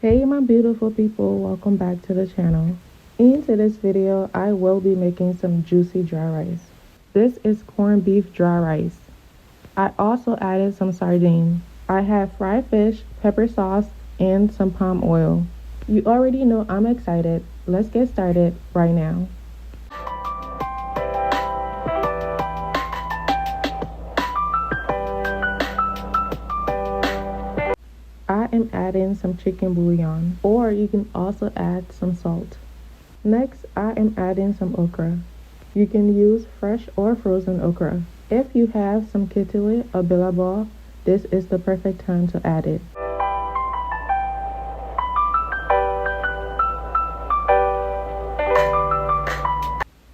Hey my beautiful people, welcome back to the channel. In today's video, I will be making some juicy dry rice. This is corned beef dry rice. I also added some sardine. I have fried fish, pepper sauce, and some palm oil. You already know I'm excited. Let's get started right now. I am adding some chicken bouillon, or you can also add some salt. Next, I am adding some okra. You can use fresh or frozen okra. If you have some kitile or billabong, this is the perfect time to add it.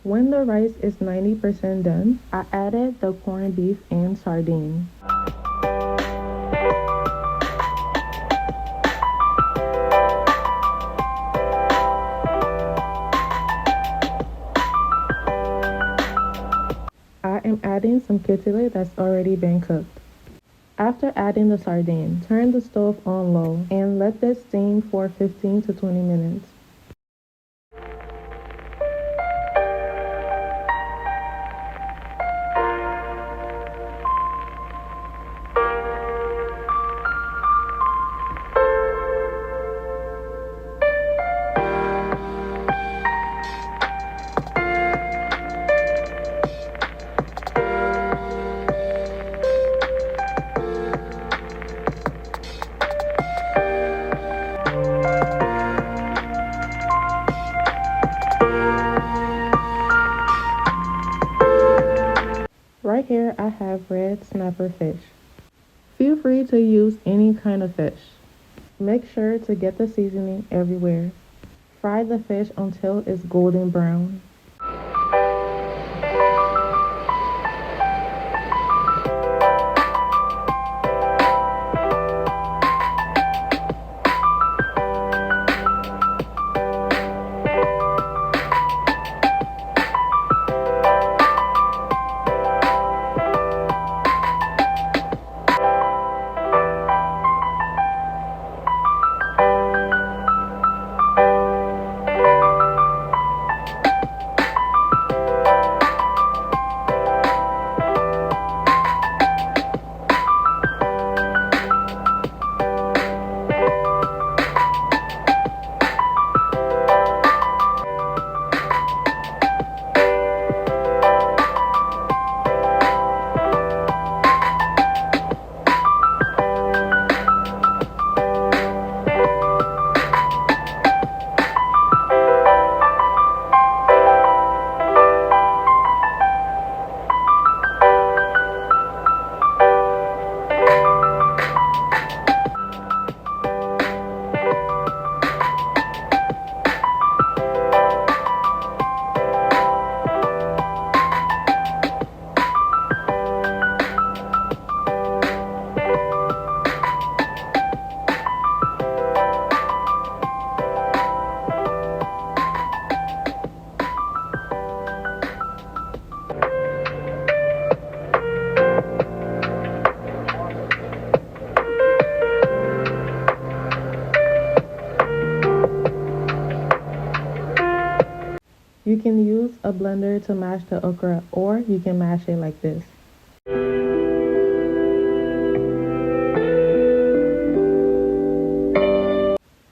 When the rice is 90% done, I added the corned beef and sardine. I am adding some kitile that's already been cooked. After adding the sardine, turn the stove on low and let this steam for 15 to 20 minutes. Right here I have red snapper fish. Feel free to use any kind of fish. Make sure to get the seasoning everywhere. Fry the fish until it's golden brown. You can use a blender to mash the okra, or you can mash it like this.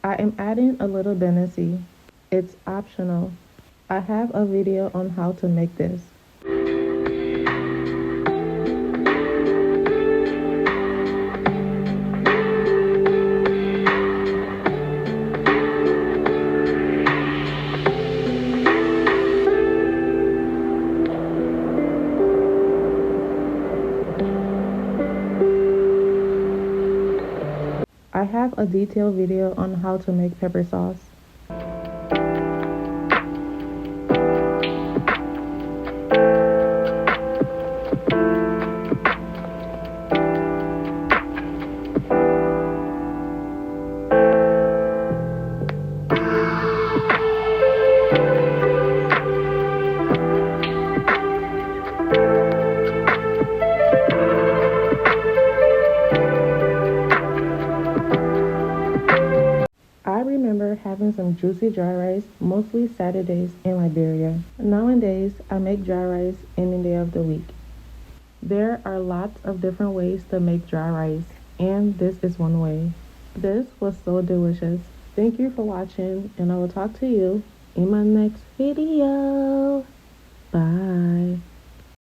I am adding a little Beniseed. It's optional. I have a video on how to make this. I have a detailed video on how to make pepper sauce. having some juicy dry rice, mostly Saturdays in Liberia. Nowadays, I make dry rice any day of the week. There are lots of different ways to make dry rice, and this is one way. This was so delicious. Thank you for watching, and I will talk to you in my next video. Bye.